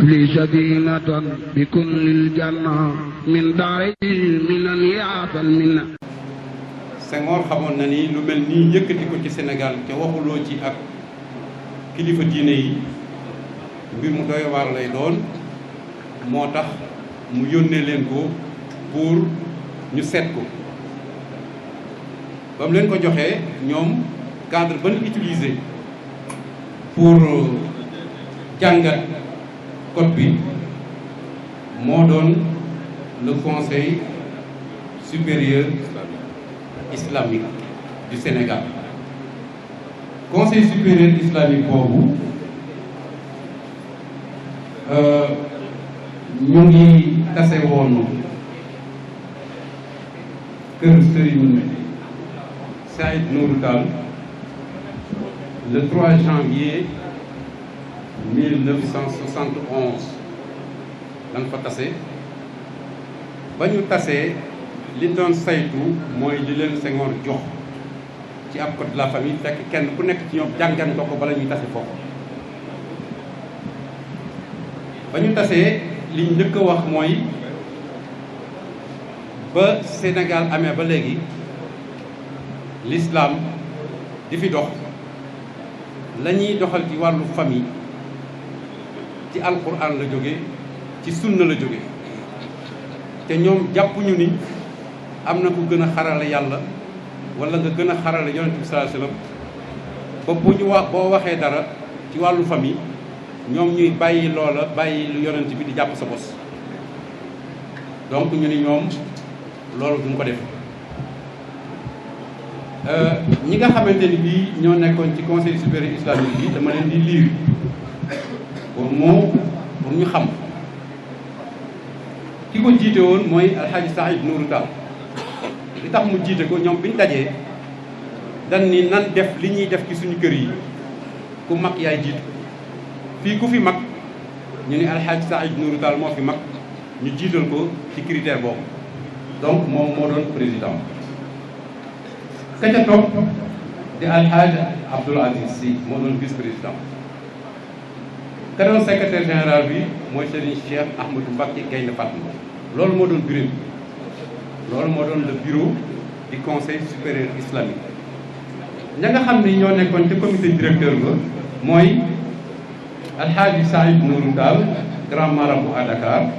li sadinatan bi kullil janna min daari minan yaatal minna. Senghor xamoon na ni lu mel nii yëkkati ko ci Sénégal te waxuloo ci ak kilifa diine yi mbir mu doy waar lay doon moo tax mu yónnee leen ko pour ñu seet ko ba mu leen ko joxee ñoom cadre ba ñu utilisé pour jàngat code bi moo doon le conseil supérieur islamique du Sénégal. Conseil supérieur islamique boobu ñu ngi tase woon kër Serigne Saïd Nourou Tall le 3 janvier 1971 lañ fa tase ba ñu tasee li doon saytu mooy li leen Senghor jox ci ab code de la famille fekk kenn ku nekk ci ñoom jàngan nga ko bala ñuy tase foofu ba ñu tasee liñ njëkk a wax mooy ba Sénégal amee ba léegi l'islam di fi dox la ñuy doxal ci wàllu famille ci alquran la jóge ci sunna la jóge te ñoom jàppuñu ni am na ku gën a xarale yàlla wala nga gën a xarale yonent bi sallallahu alayhi wasallam ba bu ñu wax boo waxee dara ci wàllu famille ñoom ñuy bàyyi loola bàyyi lu yonent bi di jàpp sa bos donc ñu ni ñoom loolu duñ ko def ñi nga xamante ni bii ñoo nekkoon ci conseil supérieur islamique bi dama leen di lire pour ñu xam ki ko jiite woon mooy alxaaji Saïd Nourou Tall li tax mu jiite ko ñoom biñ dajee dañ ni nan def li ñuy def ci suñu kër yi ku mag yaay jiitu fii ku fi mag ñu ni alxaaji Saïd Nourou Tall moo fi mag ñu jiital ko ci critère boobu donc moom moo doon président ka ca topp di alxaaji Abdoul Aziz Sy moo doon vice président ka doon secrétaire général bi mooy Serigne Cheikh Ahmadou Mbacké Gaïndé Fatma loolu moo doon bureau loolu moo doon le bureau du conseil supérieur islamique ña nga xam ni ñoo nekkoon ci comité directeur ba mooy alxaaji Saïd Nourou Tall grand marabout à Dakar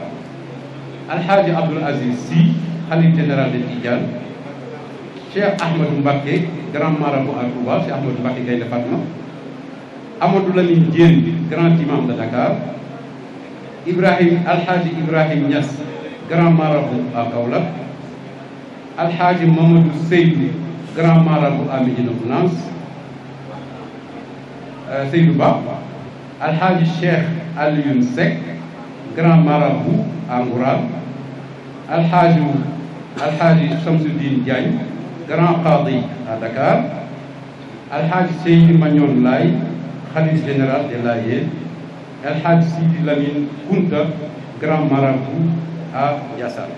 alxaaji Abdoul Aziz Sy khalife général de Tidiane Cheikh Ahmadou Mbacké grand marabout à Touba Cheikh Ahmadou Mbacké Gaïndé Fatma Amadou Lamine Diène grand imam de Dakar alxaaji Ibrahim Niass grand marabout à Kaolack alxaaji Mamadou Seydou grand marabout à Médina Gounass Seydou Ba alxaaji Cheikh Alioune Seck grand marabout à Ngourane alxaaji Samsoudine Diagne grand qadi à Dakar alxaaji Seydi Magnon Laye khalife général des Layènes alxaaji Sidi Lamine Kounta grand marabout à Ndiassane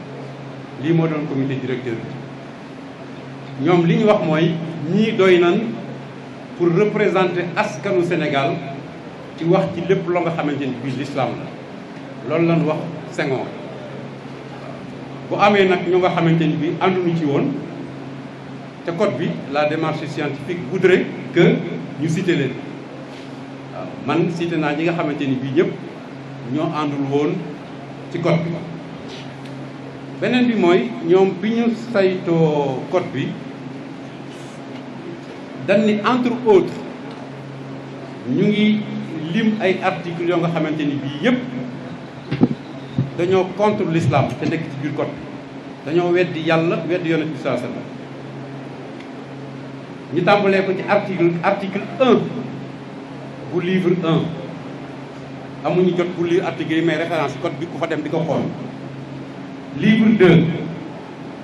lii moo doon comité directeur bi ñoom li ñu wax mooy ñii doy nan pour représenter askanu Sénégal ci wax ci lépp loo nga xamante ni bii l'islam la loolu lañ wax Senghor bu amee nag ñu nga xamante ni bii ànduñu ci woon te code bi la démarche scientifique voudrait que ñu cité leen waaw man cité naa ñi nga xamante ni bii ñëpp ñoo àndul woon ci code bi beneen bi mooy ñoom bi ñu saytoo code bi dañ ni entre autres ñu ngi lim ay articles yoo nga xamante ni bii yëpp dañoo contre l'islam te nekk ci biir code bi dañoo weddi yàlla weddi yonent bi sallallahu alayhi wasallam ñu tàmbalee ko ci article 1 bu livre 1 amuñu jot bu lire article yi mais référence code bi ku fa dem di ko xool livre 2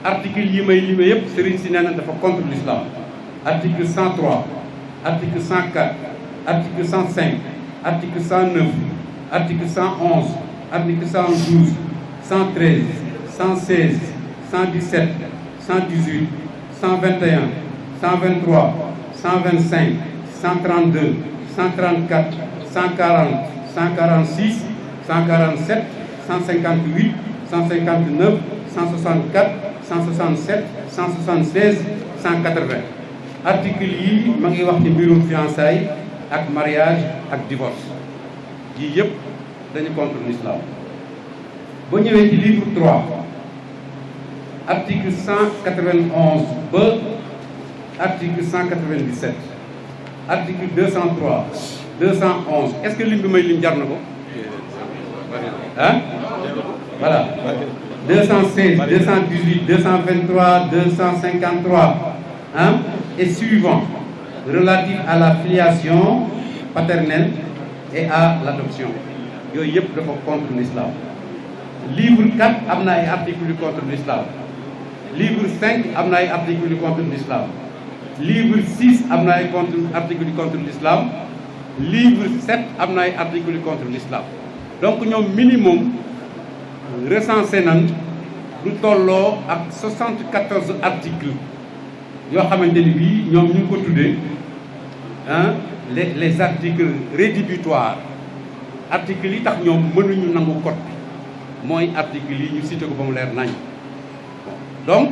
article yi may lime yëpp sëriñ si nee na dafa contre l'islam article 103 article 104 article 105 article 109 article 111 article 112 113 116 117 118 121 123 125 132 134 140 146 147 158 159 164 167 176 180 article yi ma ngi wax ci mbirum fiançailles ak mariage ak divorce yii yëpp dañu contre l'islam. boo ñëwee ci livre 3 article 191 ba article 197 article 203 211 est-ce que lim bi may lim jar na ko ah voilà 216 218 223 253 hein, et suivant relatif à la filiation paternelle et à l'adoption yooyu yëpp dafa contre l'islam. livre 4 am na ay articles contre l'islam. livre 5 am na ay articles contre l'islam. livre 6 am na ay articles contre l'islam. livre 7 am na ay articles contre l'islam. donc ñoom minimum recensé nañ lu tolloo ak 74 articles yoo xamante ni bii ñoom ñu ngi ko tuddee les articles rédhibitoires articles yi tax ñoom mënuñu nangu code bi mooy articles yi ñu cité ko ba mu leer nañ donc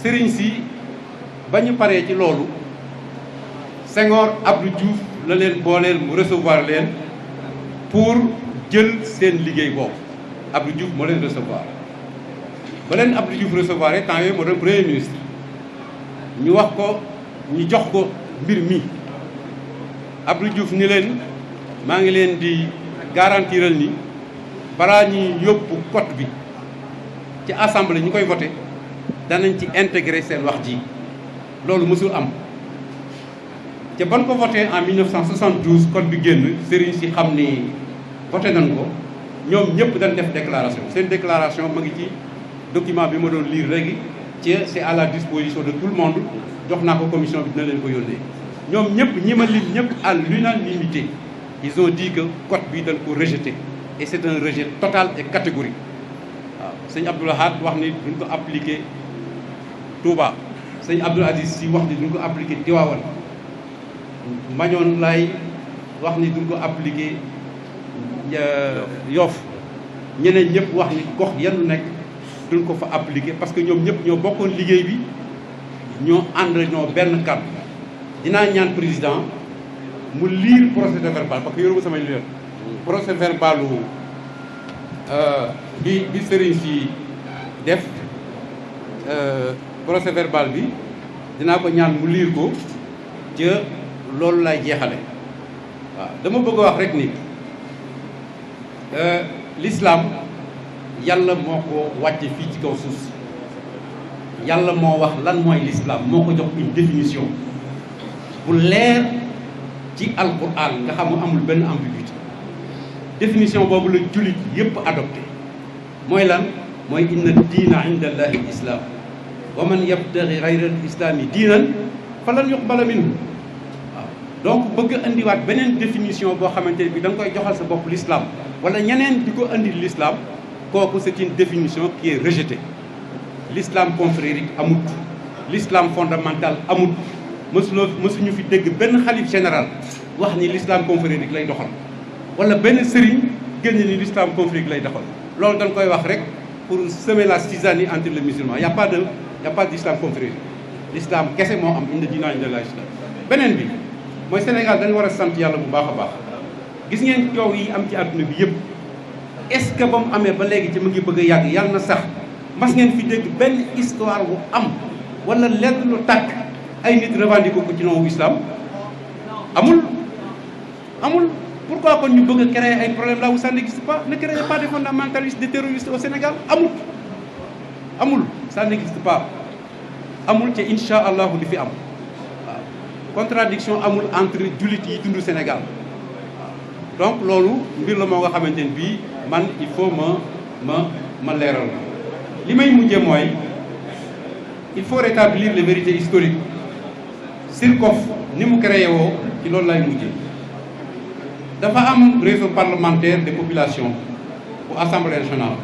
sëriñ si ba ñu paree ci loolu Senghor Abdou Diouf la leen booleel mu recevoir leen pour jël seen liggéey boobu Abdou Diouf moo leen recevoir ba leen Abdou Diouf recevoir yi temps yooyu moo doon premier ministre ñu wax ko ñu jox ko mbir mi Abdou Diouf ni leen maa ngi leen di garantiral ni balaa ñuy yóbbu code bi ci assemblée ñu koy voté danañ ci intégrer seen wax ji loolu mësul am te ban ko voté en 1972 code bi génn sëriñ si xam ni voté nañ ko ñoom ñëpp dañ def déclaration seen déclaration ma ngi ci document bi ma doon lire léegi ci c'est à la disposition de tout le monde jox naa ko commission bi dina leen ko yónnee ñoom ñëpp ñi ma lim ñëpp à l'unanimité ils ont dit que code bi dañ ko rejeté et c'est un rejet total et catégorique waaw sëñ Abdoul Ahad wax ni duñ ko appliqué Touba sëñ Abdoul Aziz Sy wax ni duñ ko appliqué Tivaouane Mañoon Laay wax ni duñ ko appliqué Yoff ñeneen ñëpp wax ni gox yanu nekk duñ ko fa appliqué parce que ñoom ñëpp ñoo bokkoon liggéey bi ñoo ànd ñoo benn kàddu dinaa ñaan président mu lire procès verbal parce que yoruma samay lire procès verbal bi sëriñ si def procès verbal bi dinaa ko ñaan mu lire ko ca loolu lay jeexale waaw dama bëgg a wax rek ni l'islam yàlla moo ko wàcce fii ci kaw suuf si yàlla moo wax lan mooy l'islam moo ko jox une définition bu leer ci alquran nga xam amul benn ambiguïté définition boobu la jullit yépp adopté mooy lan mooy inna diina inda allahi l'islam wa man yabtaghi ghayra al-islami diinan falan yuqbala minhu waaw donc bëgg indiwaat beneen définition boo xamante ne bi da nga koy joxal sa bopp l'islam wala ñeneen di ko indi l'islam kooku c'est une définition qui est rejetée l'islam confrérique amut l'islam fondamental amut mësuñu fi dégg benn xalif général wax ni l'islam confrérique lay doxal wala benn sëriñ génn ni l'islam confrérique lay doxal loolu dañ koy wax rek pour semer la zizanie entre les musulmans y a pas d'islam confrérique l'islam kese moo am inna diina inda llahi l'islam beneen bi mooy Sénégal dañu war a sant yàlla bu baax a baax gis ngeen coow yi am ci àdduna bi yëpp est-ce que ba mu amee ba léegi ci mu ngi bëgg a yàgg yàlla na sax mas ngeen fi dégg benn histoire bu am wala lenn lu tàkk ay nit revendiqué ko ci noowu islam amul pourquoi kon ñu bëgg a créer ay problèmes là où ça n'existe pas ne créez pas des fondamentalistes des terroristes au Sénégal amul ça n'existe pas amul te insha allahu di fi am waaw contradiction amul entre jullit yi dund Sénégal donc loolu mbir la moo nga xamante ne bii man il faut ma leeral li may mujjee mooy il faut rétablir les vérités historiques SYRCOF ni mu créé woo ci loolu lay mujjee dafa am réseau parlementaire des populations bu assemblée nationale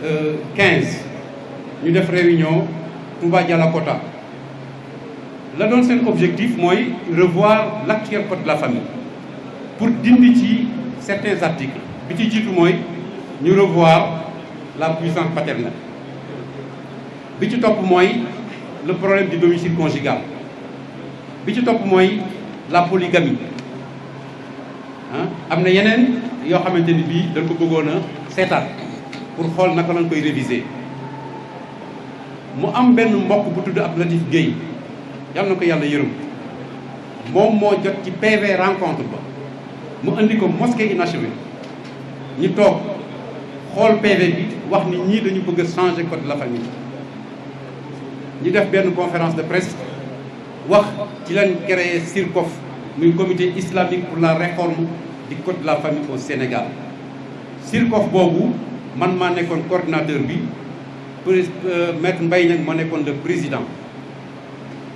1995 ñu def réunion Touba Dialakota la doon seen objectif mooy revoir l'actuel code de la famille pour dindi ci certains articles bi ci jiitu mooy ñu revoir la puissance paternelle bi ci topp mooy le problème du domicile conjugal bi ci topp mooy la polygamie am na yeneen yoo xamante ni bii dañ ko bëggoon a seetaat pour xool naka lañ koy réviser mu am benn mbokk bu tudd Abdou Latif Guèye yàlla na ko yàlla yërëm moom moo jot ci PV rencontre ba mu indi ko mosquée inachevée ñu toog xool PV bi wax ni ñii dañu bëgg a changer code de la famille ñu def benn conférence de presse wax ci lañ créé CIRCOF muy comité islamique pour la réforme du code de la famille au Sénégal CIRCOF boobu man maa nekkoon coordinateur bi maître Mbaye nag moo nekkoon le président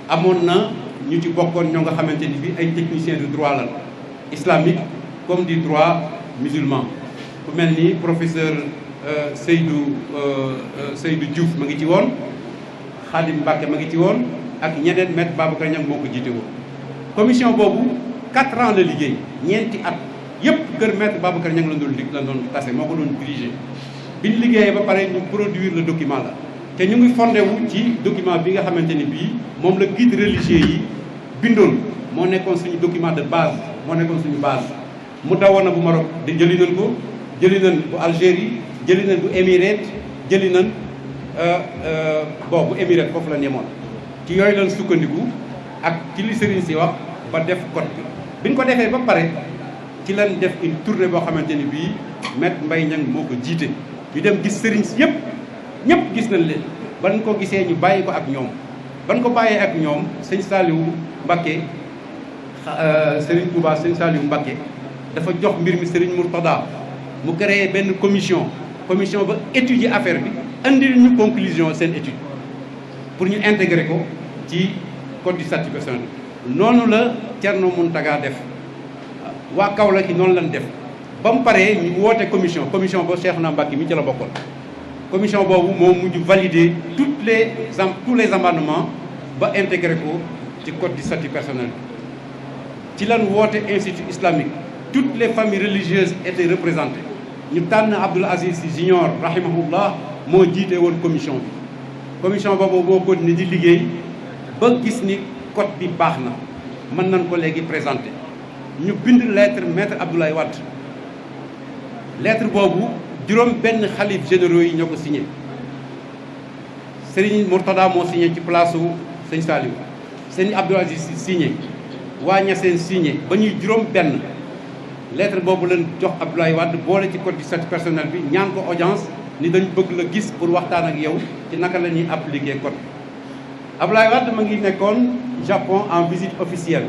amoon na ñu ci bokkoon ñoo nga xamante ni bi ay techniciens du droit la islamique comme du droit musulman ku mel ni professeur Seydou Diouf ma ngi ci woon Khadim Mbacke ma ngi ci woon ak ñeneen maître Babacar Niang moo ko jiite woon commission boobu 4 ans la liggéey ñeenti at yëpp kër maître Babacar Niang la doon tase moo ko doon dirigé bi ñu liggéeyee ba pare ñu produire le document la te ñu ngi fondé wu ci document bi nga xamante ni bii moom la guide religieux yi bindoon moo nekkoon suñu document de base moo nekkoon suñu base mu dawoon na bu Maroc di jëli nañ ko jëli nañ bu Algérie jëli nañ bu Émirats jëli nañ bu Émirats foofu la ñemoon ci yooyu lañ sukkandiku ak ci li sëriñ si wax ba def code bi ñu ko defee ba pare ci lañ def une tournée boo xamante ni bii maître Mbaye Niang moo ko jiite ñu dem gis sëriñ si ñëpp gis nañ leen ban ko gisee ñu bàyyi ko ak ñoom ban ko bàyyee ak ñoom sëñ Saliou Mbacké sëriñ Touba sëñ Saliou Mbacké dafa jox mbir mi sëriñ Mourtada mu créé benn commission ba étudier affaire bi andil ñu conclusion seen étude pour ñu intégrer ko ci code du statut personnel noonu la Thierno Mountaga def waa Kaolack yi noonu lañ def ba mu paree ñu woote commission ba Cheikhouna Mbacké mi ci la bokkoon commission boobu moo mujj valider tous les amendements ba intégré ko ci code du statut personnel ci lan woote institut islamique toutes les familles religieuses étaient représentées ñu tànn Abdoul Aziz Sy Junior rahimahullah moo jiite woon commission bi commission boobu moo continué di liggéey ba gis ni code bi baax na mën nañ ko léegi présenté ñu bind lettre maître Abdoulaye Wade lettre boobu juróom benn xalif généraux yi ñoo ko signé Serigne Mourtada moo signé ci place u sëñ Saliou Serigne Abdoul Aziz Sy signé waa Niassène signé ba ñuy juróom benn lettre boobu lañ jox Abdoulaye Wade boole ci code du statut personnel bi ñaan ko audience ni dañ bëgg la gis pour waxtaan ak yow ci naka la ñuy appliquer code Abdoulaye Wade ma ngi nekkoon Japon en visite officielle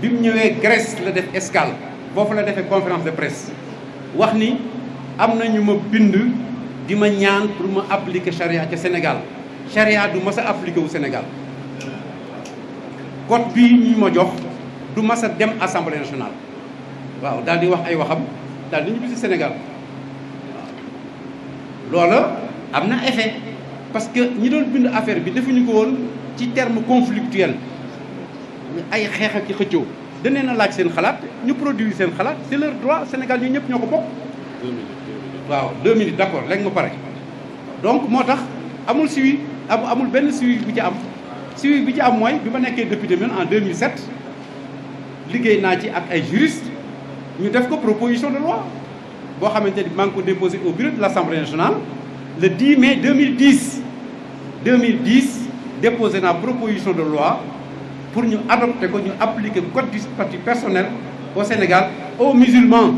bi mu ñëwee Grèce la def escale foofu la defee conférence de presse wax ni am na ñu ma bind di ma ñaan pour ma appliquer charia ca Sénégal charia du mas a appliquer wu Sénégal code bii ñu ma jox du mas a dem assemblée nationale waaw daal di wax ay waxam daal di ñibbi si Sénégal loola am na effet parce que ñi doon bind affaire bi defuñu ko woon ci terme conflictuel ay xeex ak ci xëccoo danee na laaj seen xalaat ñu produire seen xalaat c'est leur droit Sénégal ñu ñëpp ñoo ko bokk. 2 minutes d'accord léegi ma pare donc moo tax amul suivi amul benn suivi bi ci am suivi bi ci am mooy bi ma nekkee député man en 2007 liggéey naa ci ak ay juristes ñu def ko proposition de loi boo xamante ni maa ngi ko déposé au bureau de l'Assemblée nationale le 10 mai 2010 déposé naa proposition de loi pour ñu adopter ko ñu appliquer code du statut personnel au Sénégal aux musulmans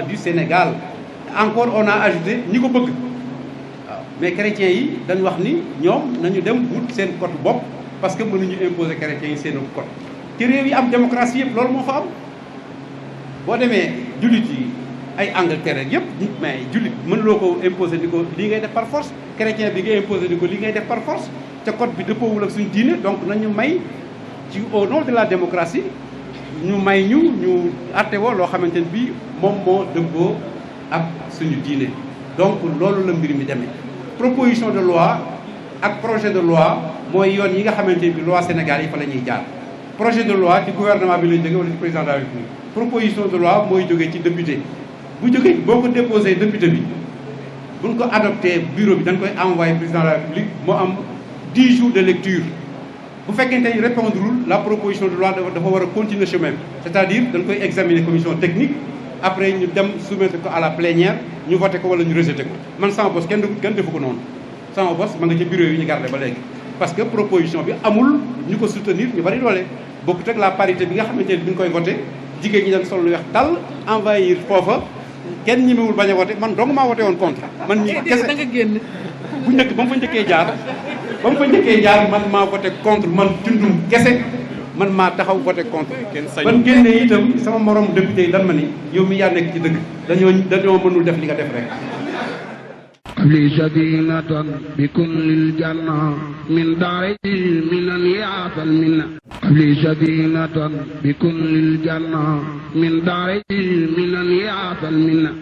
du Sénégal encore on a ajouté ñi ko bëgg waaw mais chrétiens yi dañ wax ni ñoom nañu dem wut seen code bopp parce que mënuñu imposer chrétiens yi seen code ci réew yi am démocratie yëpp loolu moo fa am boo demee jullit yi ay Angleterre yëpp mais jullit mënuloo ko imposer ni ko lii ngay def par force chrétien bi nga imposer ni ko lii ngay def par force te code bi dëppoowul ak suñu diine donc nañu may ci au nom de la démocratie ñu may ñu attewoo loo xamante ne bii moom moo dëppoo ak suñu diine donc loolu la mbir mi demee proposition de loi ak projet de loi mooy yoon yi nga xamante bi loi Sénégal yi fa la ñuy jaar projet de loi ci gouvernement bi lañ jógee wala ci président de la République proposition de loi mooy jógee ci député bu jógee boo ko déposé député bi buñ ko adopté bureau bi dañ koy envoyé président de la République moo am 10 jours de lecture bu fekkente ni répondrul la proposition de loi dafa war a continuer chemin c'est-à-dire dañ koy examiner commission technique après ñu dem soumettre ko à la plénière ñu voté ko wala ñu rejeté ko man sama bos kenn defu ko noonu sama bos ma nga ci bureau yi ñu gardé ba léegi parce que proposition bi amul ñu ko soutenir ñu bari doole bokkut ak la parité bi nga xamante ne bi ñu koy voté jigéen ñi dañ sol lu weex dal envahir foofa kenn ñemewul bañ a voté man dong maa voté woon contre man ñi kese da nga génn bu njëkk ba mu fa njëkkee jaar man maa voté contre man tundum kese man maa taxaw voté contre ban génnee itam sama morom député yi dan ma ni yow mi yaa nekk ci dëgg dañoo mënul def li nga def rek li sadinatan bi kullil janna min daari minan yaatal minna li sadinatan bi kullil janna min daari minan yaatal minna